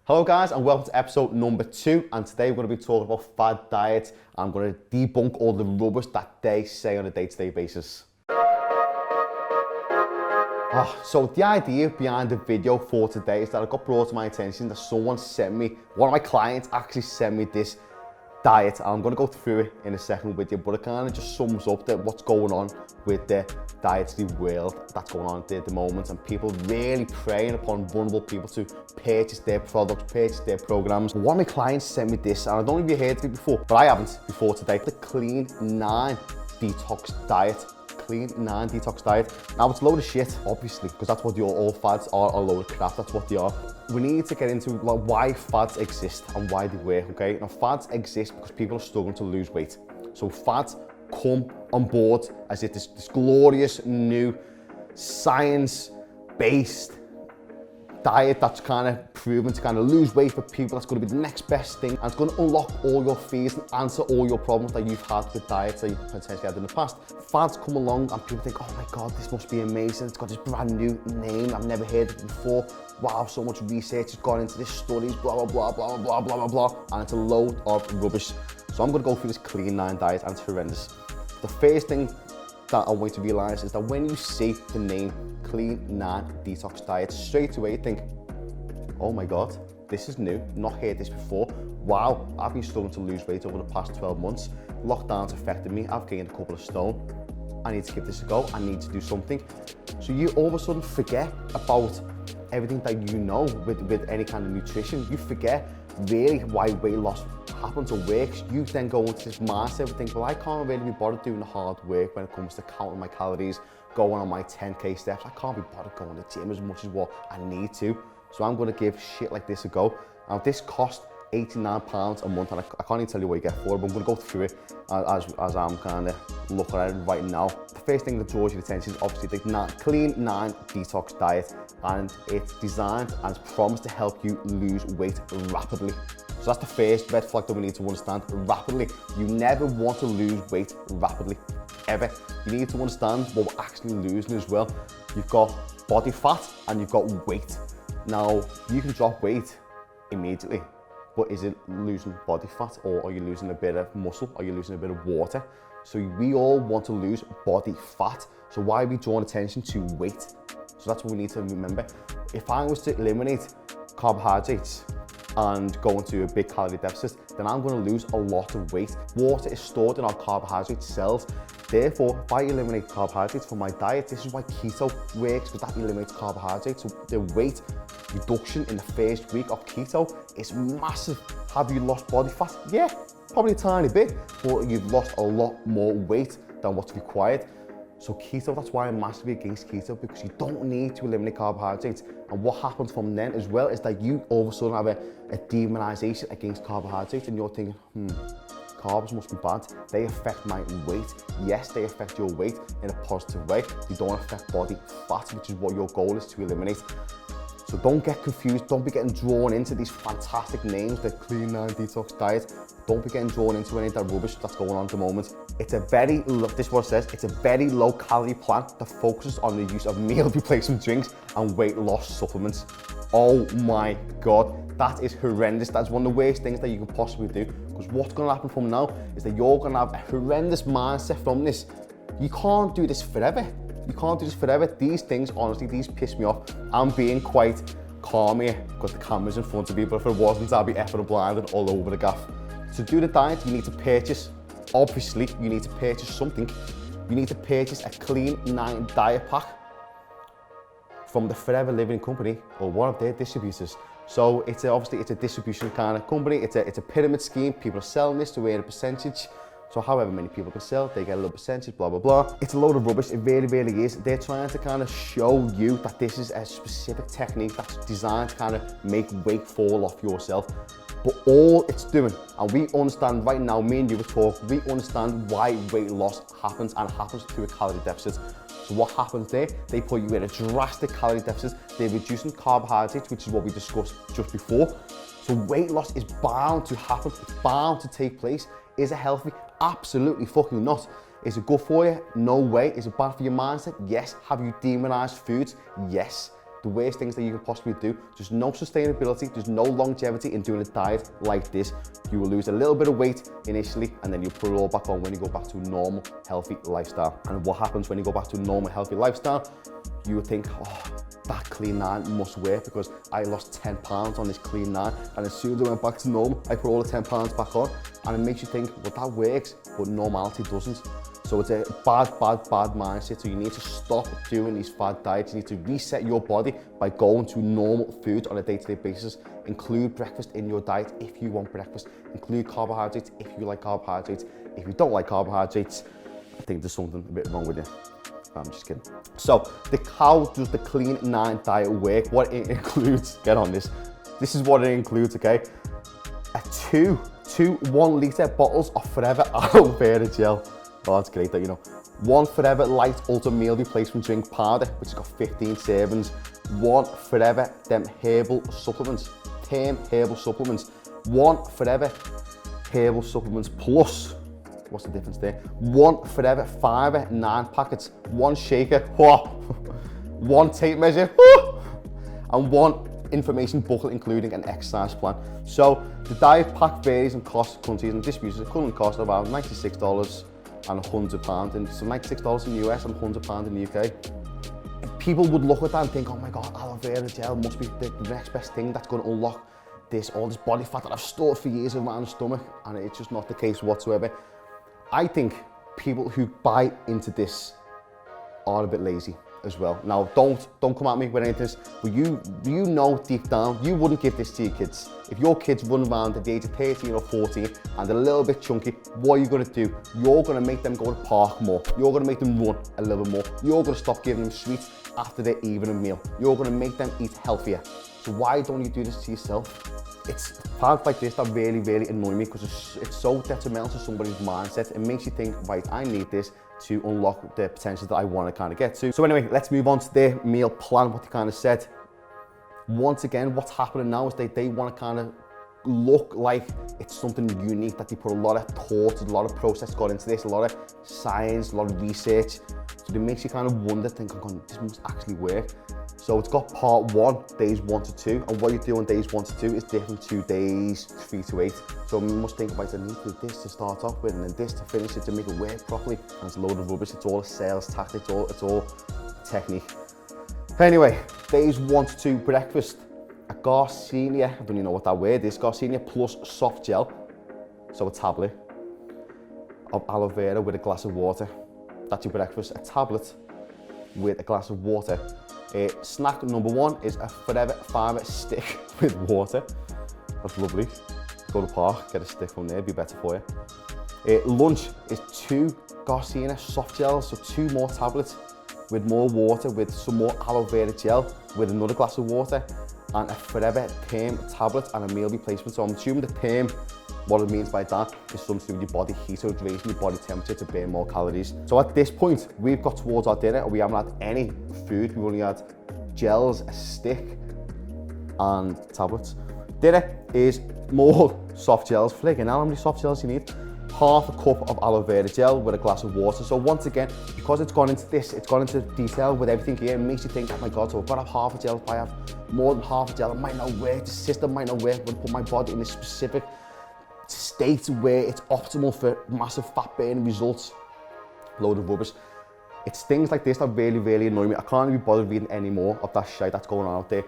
Hello guys and welcome to episode number 2, and today we're going to be talking about fad diets. I'm going to debunk all the rubbish that they say on a day-to-day basis. So the idea behind the video for today is that it got brought to my attention that one of my clients actually sent me this diet. I'm going to go through it in a second with you, but it kind of just sums up what's going on with the dietary world that's going on at the moment, and people really preying upon vulnerable people to purchase their products, purchase their programs. One of my clients sent me this, and I don't know if you heard of it before, but I haven't before today. The Clean 9 Detox Diet. Clean 9 Detox Diet. Now it's a load of shit, obviously, because that's what all fads are, a load of crap, that's what they are. We need to get into why fads exist and why they work, okay? Now fads exist because people are struggling to lose weight. So fads come on board as if this glorious new science-based diet that's kind of proven to kind of lose weight for people. That's going to be the next best thing, and it's going to unlock all your fears and answer all your problems that you've had with diets that you've potentially had in the past. Fads come along and people think, oh my god, this must be amazing, it's got this brand new name, I've never heard of it before, wow, so much research has gone into this, studies, blah blah blah blah blah blah blah blah, and it's a load of rubbish. So I'm going to go through this Clean 9 diet, and it's horrendous. The first thing that I want you to realise is that when you see the name Clean 9 Detox Diet, straight away you think, oh my god, this is new, not heard this before. Wow, I've been struggling to lose weight over the past 12 months. Lockdown's affected me, I've gained a couple of stone. I need to give this a go, I need to do something. So you all of a sudden forget about everything that you know with any kind of nutrition. You forget really why weight loss happens or works. You then go into this mindset and think, well, I can't really be bothered doing the hard work when it comes to counting my calories, going on my 10k steps. I can't be bothered going to the gym as much as what I need to. So I'm going to give shit like this a go. Now this cost £89 a month, and I can't even tell you what you get for it, but I'm going to go through it as I'm kind of looking at it right now. The first thing that draws your attention is obviously the Clean 9 Detox Diet, and it's designed and it's promised to help you lose weight rapidly. So that's the first red flag that we need to understand. Rapidly. You never want to lose weight rapidly, ever. You need to understand what we're actually losing as well. You've got body fat and you've got weight. Now, you can drop weight immediately, but is it losing body fat, or are you losing a bit of muscle? Are you losing a bit of water? So we all want to lose body fat. So why are we drawing attention to weight? So that's what we need to remember. If I was to eliminate carbohydrates and go into a big calorie deficit, then I'm going to lose a lot of weight. Water is stored in our carbohydrate cells. Therefore, if I eliminate carbohydrates from my diet, this is why keto works, because that eliminates carbohydrates. So the weight reduction in the first week of keto is massive. Have you lost body fat? Yeah, probably a tiny bit, but you've lost a lot more weight than what's required. So keto, that's why I'm massively against keto, because you don't need to eliminate carbohydrates. And what happens from then as well is that you all of a sudden have a demonization against carbohydrates, and you're thinking, carbs must be bad. They affect my weight. Yes, they affect your weight in a positive way. They don't affect body fat, which is what your goal is to eliminate. So don't get confused, don't be getting drawn into these fantastic names, the Clean 9 Detox Diet. Don't be getting drawn into any of that rubbish that's going on at the moment. It's a very, this is what it says, it's a very low calorie plan that focuses on the use of meal replacement drinks and weight loss supplements. Oh my God, that is horrendous. That's one of the worst things that you can possibly do, because what's going to happen from now is that you're going to have a horrendous mindset from this. You can't do this forever. You can't do this forever. These things, honestly, these piss me off. I'm being quite calm here because the camera's in front of me, but if it wasn't, I'd be effing and blinded all over the gaff. To do the diet, you need to purchase, obviously, you need to purchase something. You need to purchase a Clean 9 diet pack from the Forever Living company or one of their distributors. So obviously it's a distribution kind of company. It's a pyramid scheme. People are selling this to earn a percentage. So however many people can sell, they get a little percentage, blah, blah, blah. It's a load of rubbish, it really, really is. They're trying to kind of show you that this is a specific technique that's designed to kind of make weight fall off yourself. But all it's doing, and we understand right now, me and you were talking, we understand why weight loss happens, and happens through a calorie deficit. So what happens there? They put you in a drastic calorie deficit. They're reducing carbohydrates, which is what we discussed just before. So weight loss is bound to happen, it's bound to take place. Is it healthy? Absolutely fucking not. Is it good for you? No way. Is it bad for your mindset? Yes. Have you demonized foods? Yes. the worst things that you can possibly do. There's no sustainability, there's no longevity in doing a diet like this. You will lose a little bit of weight initially, and then you put it all back on when you go back to a normal, healthy lifestyle. And what happens when you go back to a normal, healthy lifestyle? You would think, oh, that Clean 9 must work because I lost 10 pounds on this Clean 9, and as soon as I went back to normal, I put all the 10 pounds back on, and it makes you think, well, that works, but normality doesn't. So it's a bad mindset. So you need to stop doing these fad diets. You need to reset your body by going to normal food on a day-to-day basis. Include breakfast in your diet if you want breakfast. Include carbohydrates if you like carbohydrates. If you don't like carbohydrates, I think there's something a bit wrong with you. I'm just kidding. So how does the Clean 9 diet work? What it includes, get on this. This is what it includes, okay? Two 1 litre bottles of Forever Aloe Vera Gel. Oh, that's great that you know. 1 Forever Light Ultra Meal Replacement Drink Powder, which has got 15 servings. 1 Forever Them Herbal Supplements. 1 Forever Herbal Supplements Plus. What's the difference there? 1 Forever Fiber 9 packets. 1 shaker. 1 tape measure. And 1 information booklet including an exercise plan. So the diet pack varies in cost, countries and distributions. It currently costs around $96 and £100, and so $96 in the US and £100 in the UK. People would look at that and think, oh my God, aloe vera gel must be the next best thing that's going to unlock all this body fat that I've stored for years around the stomach, and it's just not the case whatsoever. I think people who buy into this are a bit lazy as well. Now, don't come at me with anything, but you know deep down, you wouldn't give this to your kids. If your kids run around at the age of 13 or 14 and they're a little bit chunky, what are you gonna do? You're gonna make them go to the park more. You're gonna make them run a little more. You're gonna stop giving them sweets after their evening meal. You're gonna make them eat healthier. So why don't you do this to yourself? It's parts like this that really, really annoy me because it's so detrimental to somebody's mindset. It makes you think, right, I need this to unlock the potential that I want to kind of get to. So anyway, let's move on to their meal plan, what they kind of said. Once again, what's happening now is they want to kind of look like it's something unique, that they put a lot of thought, a lot of process got into this, a lot of science, a lot of research. So it makes you kind of wonder, think, oh, this must actually work. So it's got part 1, days 1 to 2, and what you do on days 1 to 2 is different to days 3 to 8. So you must think about, I need to do this to start off with, and then this to finish it to make it work properly. And it's a load of rubbish. It's all a sales tactic. It's all technique. Anyway, days 1 to 2 breakfast. A Garcinia, I don't even know what that word is. Garcinia Plus Soft Gel. So a tablet of aloe vera with a glass of water. That's your breakfast. A tablet with a glass of water. Snack number 1 is a Forever Fiber stick with water. That's lovely. Go to the park, get a stick from there, be better for you. Lunch is 2 Garcinia soft gels, so 2 more tablets with more water, with some more aloe vera gel, with another glass of water, and a Forever Term tablet and a meal replacement. So I'm assuming the term, what it means by that is something to do with your body heat, so it's raising your body temperature to burn more calories. So at this point, we've got towards our dinner and we haven't had any food. We've only had gels, a stick, and tablets. Dinner is more soft gels. Fligging hell, how many soft gels you need? Half a cup of aloe vera gel with a glass of water. So once again, because it's gone into this, it's gone into detail with everything here, it makes you think, oh my God, so I've got to have half a gel. If I have more than half a gel, it might not work. The system might not work. I'm going to put my body in a specific state where it's optimal for massive fat burning results. Load of rubbish. It's things like this that really, really annoy me. I can't even be bothered reading any more of that shit that's going on out there,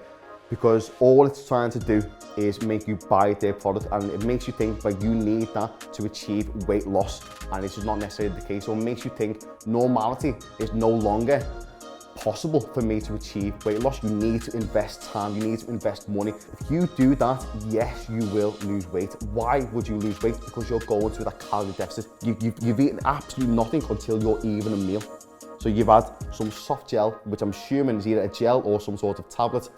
because all it's trying to do is make you buy their product, and it makes you think like you need that to achieve weight loss, and it's just not necessarily the case. So it makes you think normality is no longer possible for me to achieve weight loss. You need to invest time, you need to invest money. If you do that, yes, you will lose weight. Why would you lose weight? Because you're going through that calorie deficit. You've eaten absolutely nothing until you're even a meal. So you've had some soft gel, which I'm assuming is either a gel or some sort of tablet,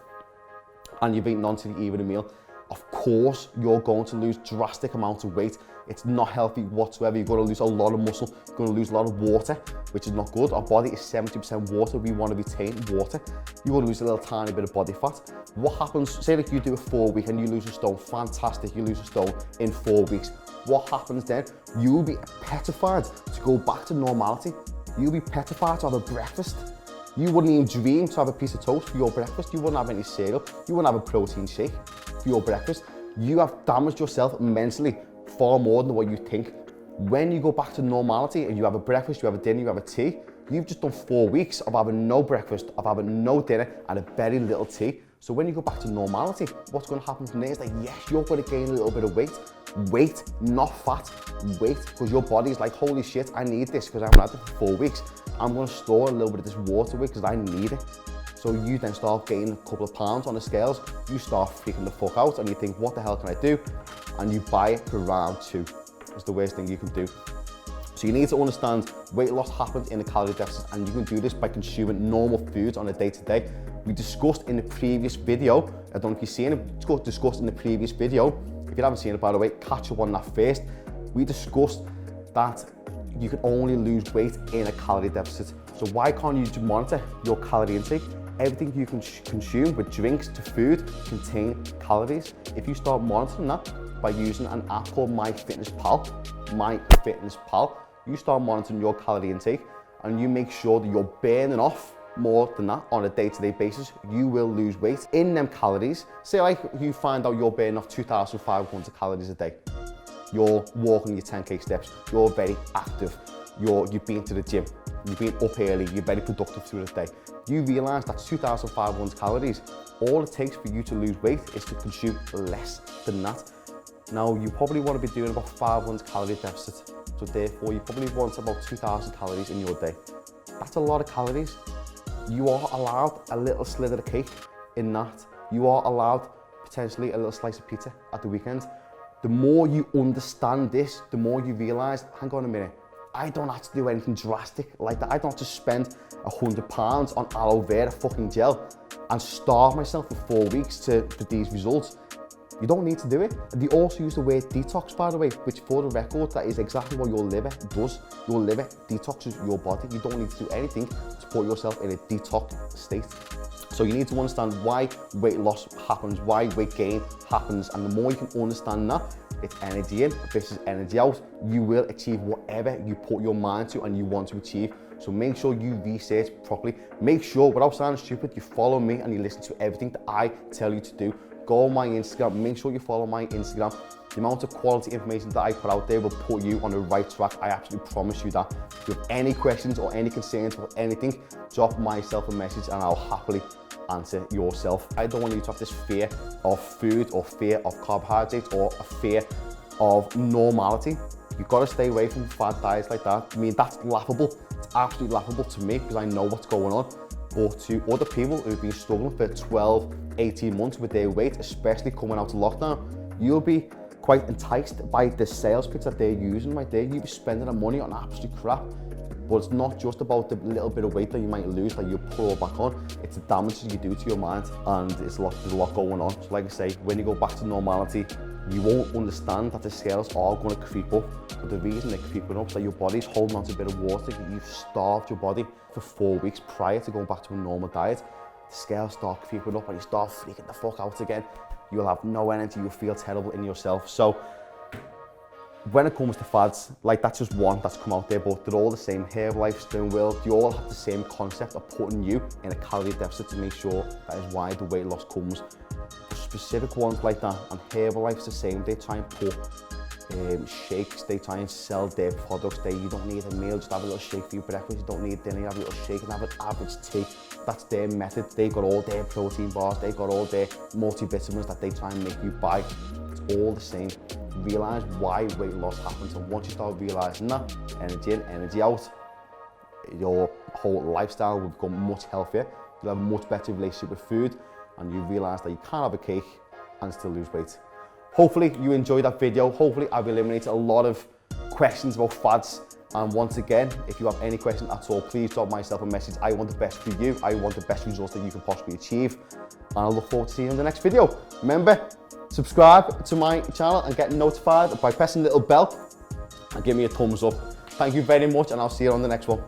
and you've eaten until you even a meal. Of course, you're going to lose drastic amounts of weight. It's not healthy whatsoever. You're going to lose a lot of muscle. You're going to lose a lot of water, which is not good. Our body is 70% water. We want to retain water. You're going to lose a little tiny bit of body fat. What happens, say like you do a 4 week and you lose a stone, fantastic, you lose a stone in 4 weeks. What happens then? You'll be petrified to go back to normality. You'll be petrified to have a breakfast. You wouldn't even dream to have a piece of toast for your breakfast. You wouldn't have any cereal. You wouldn't have a protein shake for your breakfast. You have damaged yourself mentally far more than what you think. When you go back to normality and you have a breakfast, you have a dinner, you have a tea, you've just done 4 weeks of having no breakfast, of having no dinner and a very little tea. So when you go back to normality, what's going to happen from there is that yes, you're going to gain a little bit of weight. Weight, not fat, weight, because your body's like, holy shit, I need this because I haven't had it for 4 weeks. I'm going to store a little bit of this water weight because I need it. So you then start gaining a couple of pounds on the scales, you start freaking the fuck out and you think, what the hell can I do? And you buy it for round 2. It's the worst thing you can do. So you need to understand weight loss happens in a calorie deficit, and you can do this by consuming normal foods on a day-to-day. We discussed in the previous video, I don't know if you've seen it, discussed in the previous video. If you haven't seen it, by the way, catch up on that first. We discussed that you can only lose weight in a calorie deficit. So why can't you monitor your calorie intake? Everything you can consume, with drinks to food, contain calories. If you start monitoring that by using an app called MyFitnessPal, you start monitoring your calorie intake and you make sure that you're burning off more than that on a day-to-day basis, you will lose weight. In them calories, say like you find out you're burning off 2,500 calories a day. You're walking your 10k steps, you're very active, you've been to the gym, you've been up early, you're very productive through the day. You realise that 2,500 calories, all it takes for you to lose weight is to consume less than that. Now, you probably want to be doing about 500 calorie deficit. So therefore, you probably want about 2,000 calories in your day. That's a lot of calories. You are allowed a little sliver of cake in that. You are allowed potentially a little slice of pizza at the weekend. The more you understand this, the more you realise, hang on a minute, I don't have to do anything drastic like that. I don't have to spend £100 on aloe vera fucking gel and starve myself for 4 weeks for these results. You don't need to do it. They also use the word detox, by the way, which for the record, that is exactly what your liver does. Your liver detoxes your body. You don't need to do anything to put yourself in a detox state. So you need to understand why weight loss happens, why weight gain happens, and the more you can understand that, it's energy in versus energy out, you will achieve whatever you put your mind to and you want to achieve. So make sure you research properly. Make sure, without sounding stupid, you follow me and you listen to everything that I tell you to do. Go on my Instagram, make sure you follow my Instagram. The amount of quality information that I put out there will put you on the right track. I absolutely promise you that. If you have any questions or any concerns or anything, drop myself a message and I'll happily answer yourself. I don't want you to have this fear of food or fear of carbohydrates or a fear of normality. You've got to stay away from fad diets like that. I mean, that's laughable. It's absolutely laughable to me because I know what's going on. But to other people who've been struggling for 12, 18 months with their weight, especially coming out of lockdown, you'll be quite enticed by the sales pitch that they're using right there. You'll be spending the money on absolute crap. But it's not just about the little bit of weight that you might lose that you put all back on. It's the damage that you do to your mind, and there's a lot going on. So like I say, when you go back to normality, you won't understand that the scales are going to creep up. But the reason they're creeping up is that your body's holding on to a bit of water. You've starved your body for 4 weeks prior to going back to a normal diet. The scales start creeping up and you start freaking the fuck out again. You'll have no energy, you'll feel terrible in yourself. So when it comes to fads, like that's just one that's come out there, but they're all the same. Herbalife, Slim Will, they all have the same concept of putting you in a calorie deficit to make sure that is why the weight loss comes. Specific ones like that, and Herbalife's the same. They try and put shakes, they try and sell their products. You don't need a meal, just have a little shake for your breakfast. You don't need dinner, you have a little shake and have an average tea. That's their method. They've got all their protein bars, they've got all their multivitamins that they try and make you buy. It's all the same. Realise why weight loss happens, and once you start realising that, energy in, energy out, your whole lifestyle will become much healthier. You'll have a much better relationship with food, and you realise that you can't have a cake and still lose weight. Hopefully you enjoyed that video. Hopefully I've eliminated a lot of questions about fads. And once again, if you have any questions at all, please drop myself a message. I want the best for you. I want the best results that you can possibly achieve. And I look forward to seeing you in the next video. Remember, subscribe to my channel and get notified by pressing the little bell and give me a thumbs up. Thank you very much, and I'll see you on the next one.